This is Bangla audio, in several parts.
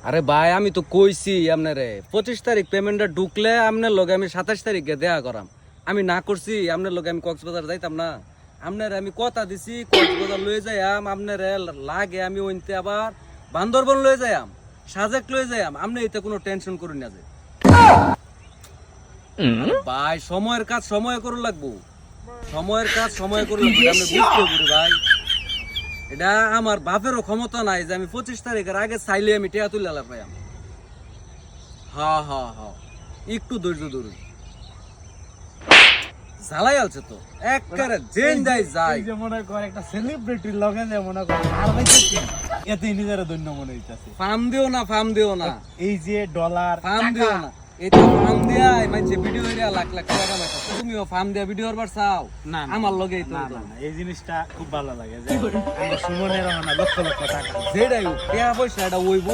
আরে ভাই আমি তো কইছি আপনারে 25 তারিখ পেমেন্টটা ঢুকলে আপনার লগে আমি 27 তারিখে দেয়া করাম। আমি না করছি আপনার লগে আমি কক্সবাজার যাইতাম না। আপনার আমি কথা দিছি কক্সবাজার লয়ে যাইয়াম, আপনার লাগে আমি ওইতে আবার বান্দরবন লয়ে যাইয়াম, সাজেক লয়ে যাইয়াম। আপনি এতে কোনো টেনশন করুন না যে ভাই সময়ের কাজ সময় করুন লাগবো, সময়ের কাজ সময় করুন লাগবো। আপনি বুঝতে পারি ভাই, এটা আমার বাপেরও ক্ষমতা নাই যে আমি 25 তারিখের আগে চাইলে আমি টেয়া তুলে পাইয়াম। হ্যাঁ হ্যাঁ হ্যাঁ, একটু ধৈর্য ধরুন। জ্বালাই আছে তো একবারে জেন যাই যাই। যে মনে কর একটা সেলিব্রিটির লগে যে মনে কর আর হইছে এতে নিজের ধন্য মনে হইতাছে। ফার্ম দিও না, ফার্ম দিও না, এই যে ডলার ফার্ম দিও না। এটা ফার্ম দিয়া মানে ভিডিও হইরা লাখ লাখ টাকা কামাইছো। তুমিও ফার্ম দিয়া ভিডিও করবার চাও? না আমার লগেই তো না না না, এই জিনিসটা খুব ভালো লাগে যে আমরা সুমনের না লক্ষ লক্ষ টাকা যেটাই হোক টাকা পয়সা এটা হইব,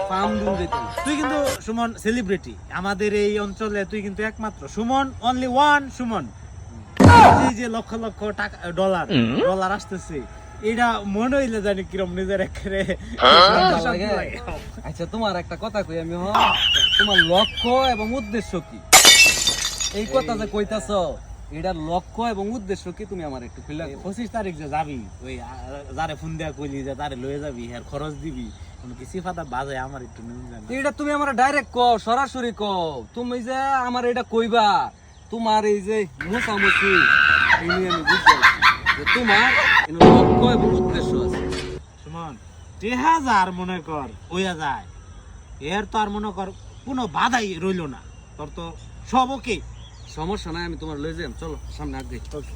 ফার্ম দিন যেতে না। তুই কিন্তু সুমন সেলিব্রিটি আমাদের এই অঞ্চলে, তুই কিন্তু একমাত্র সুমন, অনলি ওয়ান সুমন। এই যে লক্ষ লক্ষ টাকা ডলার ডলার আসতেছে, এটা মনে হইলে জানি কিরম নিজের একেবারে শান্তি লাগে। আচ্ছা তোমার একটা কথা কই আমি, তোমার লক্ষ্য এবং উদ্দেশ্য কি? এই কথা যে কইতাছ, এটা লক্ষ্য এবং উদ্দেশ্য কি তুমি আমার একটু খুলে 25 তারিখ যে যাবি, ওই যারে ফোন দেয়া কইলি যে তারে লয়ে যাবি, আর খরচ দিবি, কোন কিছু ফাটা বাজে আমার একটু নিউন জানা। এটা তুমি আমার ডাইরেক্ট কও, সরাসরি কও। তুমি যে আমার এটা কইবা, তোমার এই যে মোসামুসি এই নিয়ে আমি বুঝতে পারছি যে তোমার লক্ষ্য এবং উদ্দেশ্য আছে। সুমন 1000 মনে কর হইয়া যায়, এর তো আর মনে কর কোনো বাধাই রইল না, তোর তো সব ওকে। সমস্যা নাই, আমি তোমার লয়ে যাই, চলো সামনে আগে। ওকে।